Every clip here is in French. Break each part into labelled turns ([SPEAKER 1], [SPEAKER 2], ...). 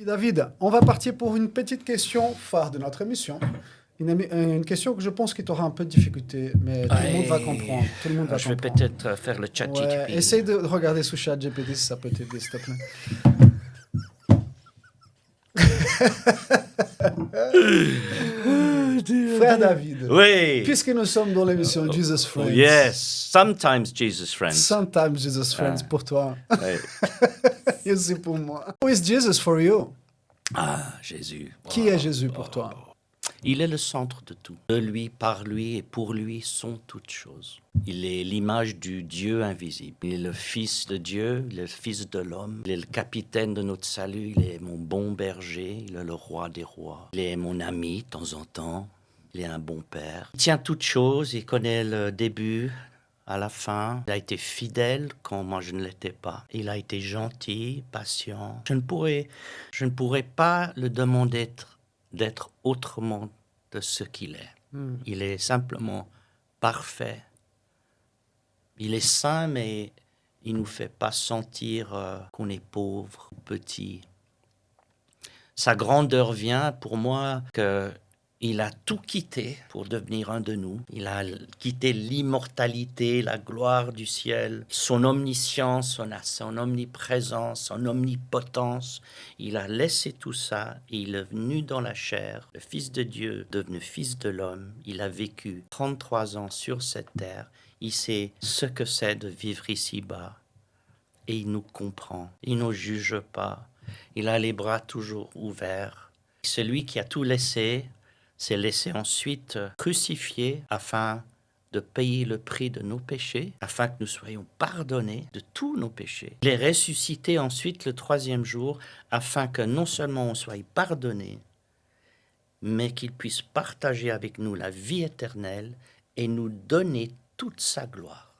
[SPEAKER 1] David, on va partir pour une petite question phare de notre émission. Une question que je pense qu'il t'aura un peu de difficulté, mais tout le monde va comprendre. Tout le monde va
[SPEAKER 2] Je vais
[SPEAKER 1] comprendre.
[SPEAKER 2] peut-être faire le chat
[SPEAKER 1] Ouais,
[SPEAKER 2] GTP.
[SPEAKER 1] essaye de regarder sous chat GPT si ça peut t'aider, s'il te plaît. Frère David,
[SPEAKER 2] Oui.
[SPEAKER 1] puisque nous sommes dans l'émission Jesus
[SPEAKER 2] Oh,
[SPEAKER 1] Friends,
[SPEAKER 2] yes. Sometimes Jesus friends.
[SPEAKER 1] sometimes Jesus Friends pour toi,
[SPEAKER 2] Oui.
[SPEAKER 1] et aussi pour moi. Who is Jesus for you?
[SPEAKER 2] Ah, Jésus.
[SPEAKER 1] Qui est Jésus pour toi?
[SPEAKER 2] Il est le centre de tout. De lui, par lui et pour lui sont toutes choses. Il est l'image du Dieu invisible. Il est le Fils de Dieu, il est le Fils de l'homme. Il est le capitaine de notre salut. Il est mon bon berger. Il est le roi des rois. Il est mon ami de temps en temps. Il est un bon père. Il tient toutes choses. Il connaît le début à la fin. Il a été fidèle quand moi je ne l'étais pas. Il a été gentil, patient. Je ne pourrais pas le demander d'être autrement de ce qu'il est. Il est simplement parfait. Il est saint, mais il ne nous fait pas sentir qu'on est pauvre, petit. Sa grandeur vient pour moi qu'il a tout quitté pour devenir un de nous. Il a quitté l'immortalité, la gloire du ciel, son omniscience, son omniprésence, son omnipotence. Il a laissé tout ça et il est venu dans la chair, le Fils de Dieu, devenu Fils de l'homme. Il a vécu 33 ans sur cette terre. Il sait ce que c'est de vivre ici-bas et il nous comprend. Il ne nous juge pas. Il a les bras toujours ouverts. Celui qui a tout laissé s'est laissé ensuite crucifier afin de payer le prix de nos péchés, afin que nous soyons pardonnés de tous nos péchés. Il est ressuscité ensuite le 3e jour, afin que non seulement on soit pardonné, mais qu'il puisse partager avec nous la vie éternelle et nous donner toute sa gloire.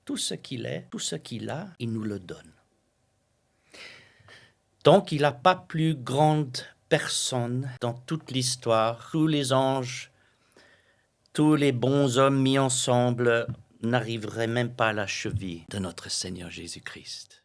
[SPEAKER 2] Tout ce qu'il est, tout ce qu'il a, il nous le donne. Donc, il n'a pas plus grande personne dans toute l'histoire. Tous les anges, tous les bons hommes mis ensemble n'arriveraient même pas à la cheville de notre Seigneur Jésus-Christ.